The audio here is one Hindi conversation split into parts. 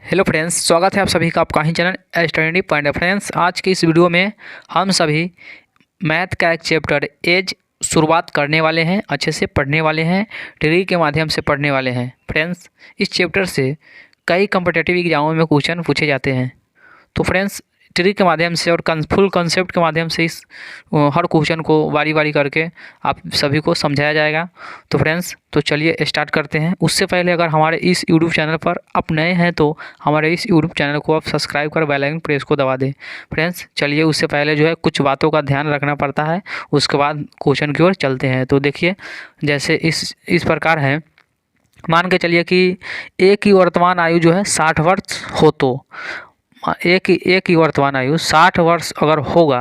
हेलो फ्रेंड्स, स्वागत है आप सभी का आपका ही चैनल स्टडी पॉइंट। फ्रेंड्स, आज की इस वीडियो में हम सभी मैथ का एक चैप्टर एज शुरुआत करने वाले हैं, अच्छे से पढ़ने वाले हैं, ट्री के माध्यम से पढ़ने वाले हैं। फ्रेंड्स, इस चैप्टर से कई कॉम्पिटिटिव एग्जामों में क्वेश्चन पूछे जाते हैं। तो फ्रेंड्स, ट्री के माध्यम से और फुल कॉन्सेप्ट के माध्यम से इस हर क्वेश्चन को बारी बारी करके आप सभी को समझाया जाएगा। तो फ्रेंड्स, तो चलिए स्टार्ट करते हैं। उससे पहले अगर हमारे इस यूट्यूब चैनल पर आप नए हैं तो हमारे इस यूट्यूब चैनल को आप सब्सक्राइब कर बेल आइकन प्रेस को दबा दें। फ्रेंड्स, चलिए उससे पहले जो है कुछ बातों का ध्यान रखना पड़ता है, उसके बाद क्वेश्चन की ओर चलते हैं। तो देखिए, जैसे इस प्रकार है। मान के चलिए कि एक की वर्तमान आयु जो है 60 वर्ष हो, तो एक की वर्तमान आयु 60 वर्ष अगर होगा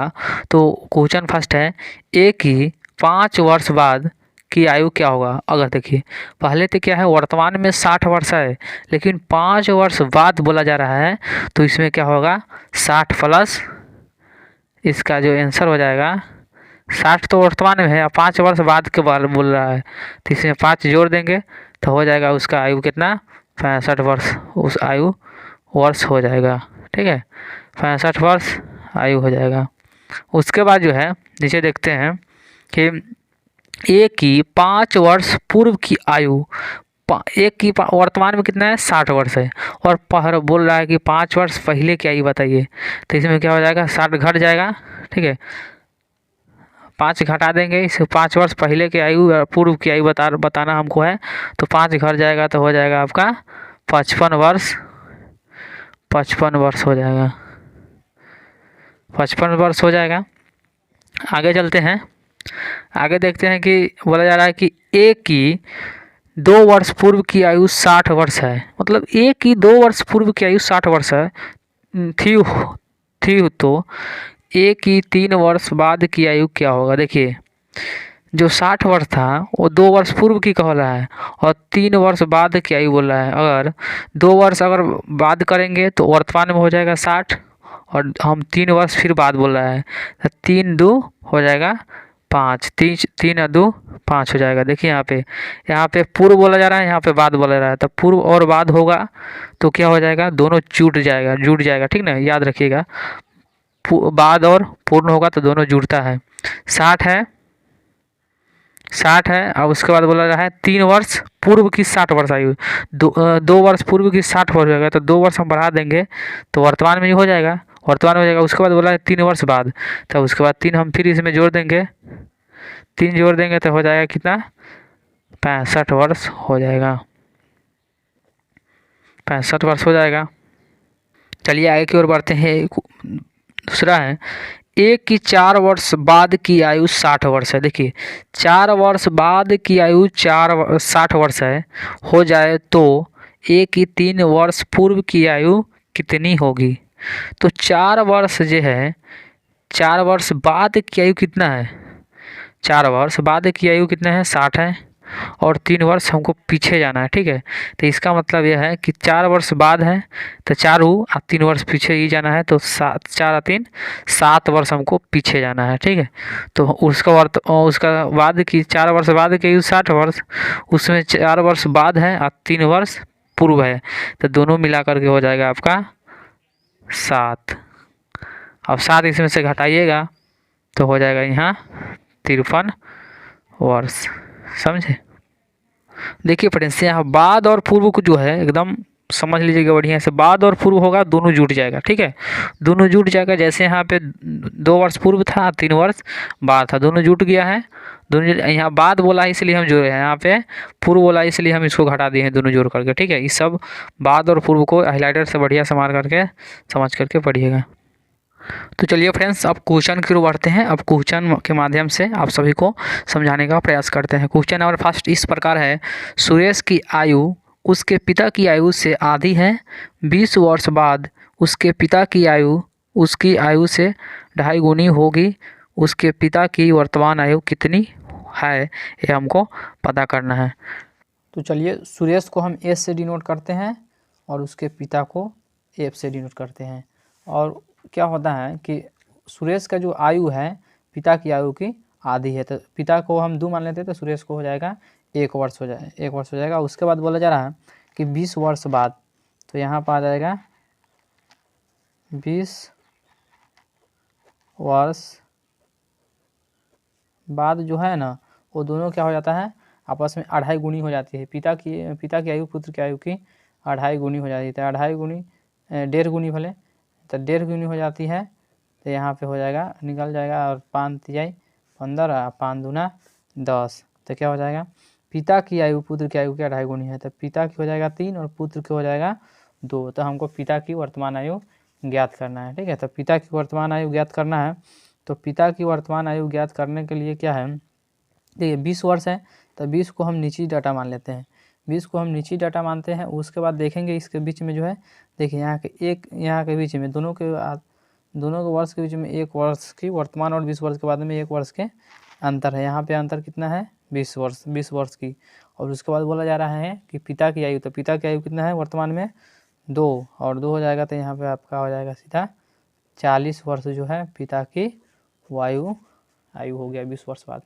तो क्वेश्चन फर्स्ट है, एक की 5 वर्ष बाद की आयु क्या होगा। अगर देखिए, पहले तो क्या है, वर्तमान में 60 वर्ष है, लेकिन 5 वर्ष बाद बोला जा रहा है, तो इसमें क्या होगा, 60 प्लस इसका जो आंसर हो जाएगा, 60 तो वर्तमान में है, 5 वर्ष बाद के बारे बोल रहा है, तो इसमें 5 जोड़ देंगे तो हो जाएगा उसका आयु कितना, 65 वर्ष उस आयु वर्ष हो जाएगा। ठीक है, 65 वर्ष आयु हो जाएगा। उसके बाद जो है नीचे देखते हैं कि एक की 5 वर्ष पूर्व की आयु, एक की वर्तमान में कितना है, 60 वर्ष है, और पहर बोल रहा है कि 5 वर्ष पहले की आयु बताइए, तो इसमें क्या हो जाएगा, 60 घट जाएगा। ठीक है, 5 घटा देंगे, इस 5 वर्ष पहले की आयु पूर्व की आयु बताना हमको है, तो 5 घट जाएगा तो हो जाएगा आपका 55 वर्ष। 55 वर्ष हो जाएगा, 55 वर्ष हो जाएगा। आगे चलते हैं, आगे देखते हैं कि बोला जा रहा है कि एक की 2 वर्ष पूर्व की आयु 60 वर्ष है, मतलब एक की 2 वर्ष पूर्व की आयु 60 वर्ष है थी तो एक की 3 वर्ष बाद की आयु क्या होगा। देखिए, जो 60 वर्ष था वो 2 वर्ष पूर्व की कह रहा है, और 3 वर्ष बाद की आयु बोल रहा है। अगर 2 वर्ष अगर बाद करेंगे तो वर्तमान में हो जाएगा 60, और हम 3 वर्ष फिर बाद बोल रहा है, तो 3 2 हो जाएगा 5, 3 2 5 हो जाएगा। देखिए यहाँ पे पूर्व बोला जा रहा है, यहाँ पे बाद बोला जा रहा है, तो पूर्व और बाद होगा तो क्या हो जाएगा, दोनों जुट जाएगा। ठीक ना, याद रखिएगा, बाद और पूर्ण होगा तो दोनों जुड़ता है। 60 है और उसके बाद बोला रहा है 3 वर्ष पूर्व की 60 वर्ष आयु, 2 वर्ष पूर्व की 60 वर्ष हो जाएगा, तो 2 वर्ष हम बढ़ा देंगे तो वर्तमान में ही हो जाएगा, उसके बाद बोला है 3 वर्ष बाद, तो उसके बाद 3 हम फिर इसमें जोड़ देंगे, 3 जोड़ देंगे तो हो जाएगा कितना, 65 वर्ष हो जाएगा, 65 वर्ष हो जाएगा। चलिए आगे की ओर बढ़ते हैं। दूसरा है, एक की 4 वर्ष बाद की आयु 60 वर्ष है। देखिए, 4 वर्ष बाद की आयु 60 वर्ष है हो जाए तो एक की 3 वर्ष पूर्व की आयु कितनी होगी। तो 4 वर्ष जो है, 4 वर्ष बाद की आयु कितना है, 4 वर्ष बाद की आयु कितना है, 60 है, और 3 वर्ष हमको पीछे जाना है। ठीक है, तो इसका मतलब यह है कि 4 वर्ष बाद है तो 4 और 3 वर्ष पीछे ही जाना है, तो 4 3 7 वर्ष हमको पीछे जाना है। ठीक है, तो उसका बाद की 4 वर्ष बाद की 60 वर्ष, उसमें 4 वर्ष बाद है और 3 वर्ष पूर्व है, तो दोनों मिला करके हो जाएगा आपका 7। अब 7 इसमें से घटाइएगा तो हो जाएगा यहाँ 53 वर्ष। समझे। देखिए फ्रेंड्स, यहाँ बाद और पूर्व को जो है एकदम समझ लीजिएगा बढ़िया से, बाद और पूर्व होगा दोनों जुट जाएगा। ठीक है, दोनों जुट जाएगा, जैसे यहाँ पे 2 वर्ष पूर्व था, 3 वर्ष बाद था, दोनों जुट गया है। दोनों यहाँ बाद बोला है इसलिए हम जोड़े हैं, यहाँ पे पूर्व बोला है इसलिए हम इसको घटा दिए हैं दोनों जोड़ करके। ठीक है, इस सब बाद और पूर्व को हाईलाइटर से बढ़िया से मार करके समझ करके पढ़िएगा। तो चलिए फ्रेंड्स, अब क्वेश्चन की ओर बढ़ते हैं। अब क्वेश्चन के माध्यम से आप सभी को समझाने का प्रयास करते हैं। क्वेश्चन नंबर फर्स्ट इस प्रकार है, सुरेश की आयु उसके पिता की आयु से आधी है, 20 वर्ष बाद उसके पिता की आयु उसकी आयु से 2.5 गुनी होगी, उसके पिता की वर्तमान आयु कितनी है, ये हमको पता करना है। तो चलिए, सुरेश को हम एस से डिनोट करते हैं और उसके पिता को एफ से डिनोट करते हैं। और क्या होता है कि सुरेश का जो आयु है पिता की आयु की आधी है, तो पिता को हम 2 मान लेते हैं, तो सुरेश को हो जाएगा 1 वर्ष हो जाएगा। उसके बाद बोला जा रहा है कि 20 वर्ष बाद, तो यहाँ पर आ जाएगा 20 वर्ष बाद जो है ना वो दोनों क्या हो जाता है, आपस में 2.5 गुनी हो जाती है। पिता की आयु पुत्र की आयु की 2.5 गुनी हो जाती है। तो 2.5 गुनी 1.5 गुनी भले, तो 1.5 गुनी हो जाती है। तो यहाँ पे हो जाएगा, निकल जाएगा, और 5 तिहाई 15, 5 दूना 10। तो क्या हो जाएगा, पिता की आयु पुत्र की आयु की 2.5 गुनी है, तो पिता की हो जाएगा 3 और पुत्र की हो जाएगा 2। तो हमको पिता की वर्तमान आयु ज्ञात करना है। ठीक है, तो पिता की वर्तमान आयु ज्ञात करना है। तो पिता की वर्तमान आयु ज्ञात करने के लिए क्या है, देखिए 20 वर्ष है, तो 20 को हम निश्चित डाटा मान लेते हैं। 20 को हम निश्चित डाटा मानते हैं। उसके बाद देखेंगे इसके बीच में जो है, देखिए यहाँ के बीच में दोनों के वर्ष के बीच में 1 वर्ष की वर्तमान और 20 वर्ष के बाद में 1 वर्ष के अंतर है। यहाँ पे अंतर कितना है, 20 वर्ष की। और उसके बाद बोला जा रहा है कि पिता की आयु, तो पिता की आयु कितना है वर्तमान में 2 और 2 हो जाएगा, तो यहाँ पे आपका हो जाएगा सीधा 40 वर्ष जो है पिता की आयु हो गया 20 वर्ष बाद।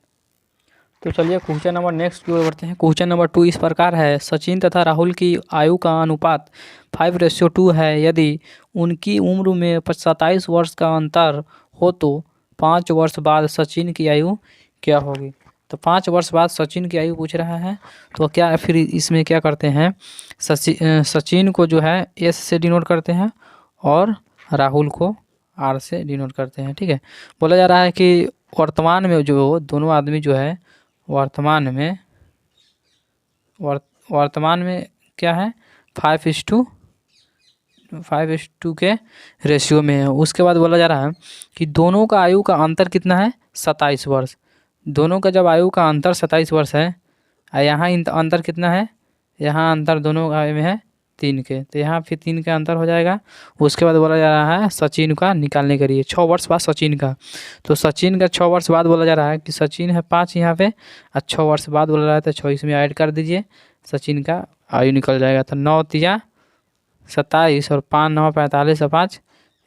तो चलिए क्वेश्चन नंबर नेक्स्ट की ओर बढ़ते हैं। क्वेश्चन नंबर 2 इस प्रकार है, सचिन तथा राहुल की आयु का अनुपात 5:2 है। यदि उनकी उम्र में 27 वर्ष का अंतर हो तो 5 वर्ष बाद सचिन की आयु क्या होगी। तो 5 वर्ष बाद सचिन की आयु पूछ रहा है। तो क्या फिर इसमें क्या करते हैं, सचिन को जो है S से डिनोट करते हैं और राहुल को R से डिनोट करते हैं। ठीक है, बोला जा रहा है कि वर्तमान में जो दोनों आदमी जो है वर्तमान में क्या है 5:2 के रेशियो में है। उसके बाद बोला जा रहा है कि दोनों का आयु का अंतर कितना है 27 वर्ष। दोनों का जब आयु का अंतर 27 वर्ष है, यहाँ अंतर कितना है, यहाँ अंतर दोनों में है 3 के, तो यहाँ फिर 3 का अंतर हो जाएगा। उसके बाद बोला जा रहा है सचिन का निकालने के लिए 6 वर्ष बाद सचिन का। तो सचिन का 6 वर्ष बाद बोला जा रहा है कि सचिन है 5 यहाँ पे, और 6 वर्ष बाद बोला रहा है तो 6 इसमें ऐड कर दीजिए, सचिन का आयु निकल जाएगा। तो 9 तिया 27 और 5 9 45 और 5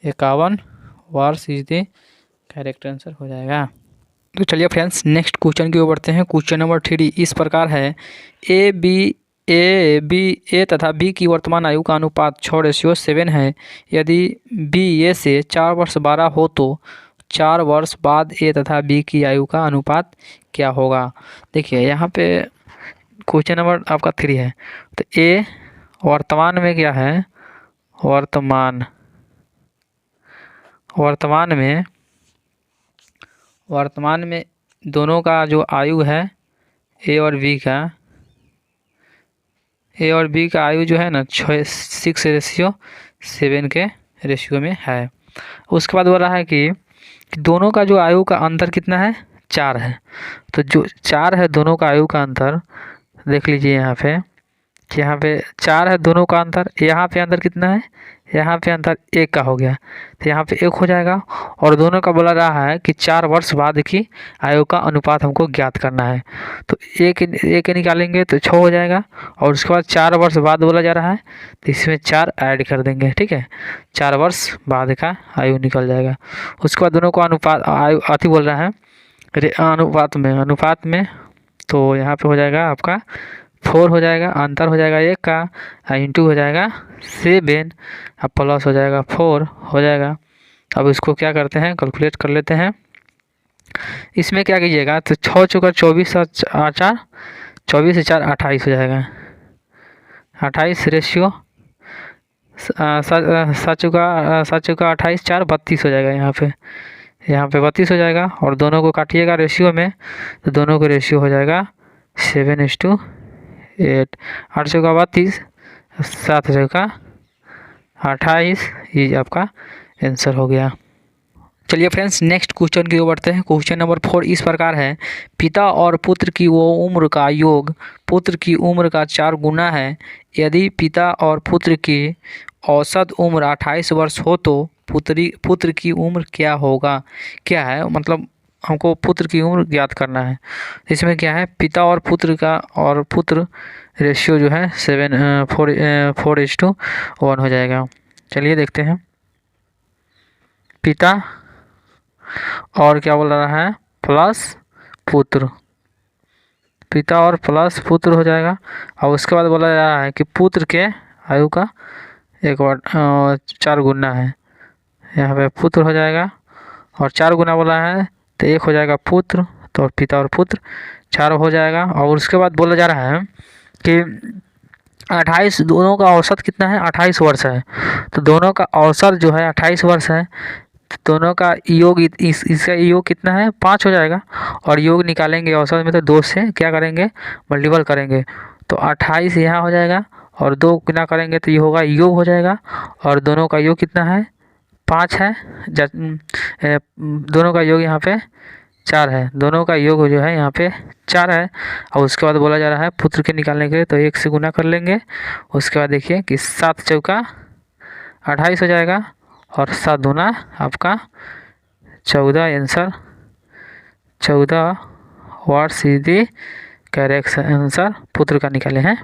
51 वर्ष इज द करेक्ट आंसर हो जाएगा। तो चलिए फ्रेंड्स नेक्स्ट क्वेश्चन की ओर बढ़ते हैं। क्वेश्चन नंबर 3 इस प्रकार है, ए तथा बी की वर्तमान आयु का अनुपात 6:7 है। यदि बी ए से 4 वर्ष बड़ा हो तो 4 वर्ष बाद ए तथा बी की आयु का अनुपात क्या होगा। देखिए यहाँ पे क्वेश्चन नंबर आपका 3 है। तो ए वर्तमान में क्या है, वर्तमान में दोनों का जो आयु है ए और बी का आयु जो है ना 6:7 के रेशियो में है। उसके बाद बोल रहा है कि दोनों का जो आयु का अंतर कितना है 4 है। तो जो 4 है दोनों का आयु का अंतर, देख लीजिए यहाँ पे 4 है दोनों का अंतर, यहाँ पे अंतर कितना है, यहाँ पे अंतर 1 का हो गया, तो यहाँ पे 1 हो जाएगा। और दोनों का बोला रहा है कि 4 वर्ष बाद की आयु का अनुपात हमको ज्ञात करना है। तो एक निकालेंगे तो 6 हो जाएगा, और उसके बाद 4 वर्ष बाद बोला जा रहा है तो इसमें 4 ऐड कर देंगे। ठीक है, 4 वर्ष बाद का आयु निकल जाएगा। उसके बाद दोनों को आयु बोल रहा है अनुपात में, तो यहाँ पे हो जाएगा आपका 4 हो जाएगा, अंतर हो जाएगा 1 का, इंटू हो जाएगा 7, अब प्लस हो जाएगा 4 हो जाएगा। अब इसको क्या करते हैं, कैलकुलेट कर लेते हैं। इसमें क्या कीजिएगा, तो 6 चौका 24 और 4 24 से 4 28 हो जाएगा, 28 रेशियो 7 चौका 28 4 32 हो जाएगा। यहाँ पे 32 हो जाएगा, और दोनों को काटिएगा रेशियो में, तो दोनों का रेशियो हो जाएगा 7:8। 8 चौका 32, 7 चौका 28, ये आपका आंसर हो गया। चलिए फ्रेंड्स नेक्स्ट क्वेश्चन की ओर बढ़ते हैं। क्वेश्चन नंबर 4 इस प्रकार है, पिता और पुत्र की वो उम्र का योग पुत्र की उम्र का 4 गुना है। यदि पिता और पुत्र की औसत उम्र 28 वर्ष हो तो पुत्र की उम्र क्या होगा। क्या है मतलब हमको पुत्र की उम्र ज्ञात करना है। इसमें क्या है, पिता और पुत्र रेशियो जो है 4:1 हो जाएगा। चलिए देखते हैं, पिता और क्या बोल रहा है प्लस पुत्र, पिता और प्लस पुत्र हो जाएगा। और उसके बाद बोला जा रहा है कि पुत्र के आयु का एक बार 4 गुना है, यहाँ पे पुत्र हो जाएगा, और 4 गुना बोला है तो 1 हो जाएगा पुत्र, तो पिता और पुत्र 4 हो जाएगा। और उसके बाद बोला जा रहा है कि 28, दोनों का औसत कितना है, 28 वर्ष है। तो दोनों का औसत जो है 28 वर्ष है, तो दोनों का योग इसका योग कितना है, 5 हो जाएगा। और योग निकालेंगे औसत में तो 2 से क्या करेंगे, मल्टीपल करेंगे, तो 28 यहाँ हो जाएगा, और 2 गुना करेंगे तो ये होगा, योग हो जाएगा। और दोनों का योग कितना है, 5 है। दोनों का योग यहाँ पे 4 है, दोनों का योग जो है यहाँ पे 4 है। और उसके बाद बोला जा रहा है पुत्र के निकालने के लिए, तो 1 से गुना कर लेंगे। उसके बाद देखिए कि 7 चौका 28 हो जाएगा, और 7 दूना आपका 14, आंसर 14 वर्ष इज द करेक्ट आंसर पुत्र का निकाले हैं।